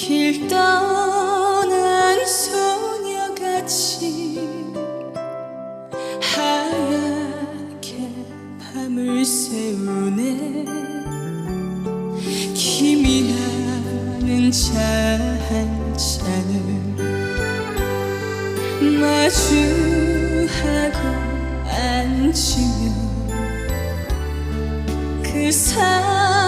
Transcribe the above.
길 떠난 소녀같이 하얗게 밤을 새우네. 김이 나는 차 한 잔을 마주하고 앉으면 그 사람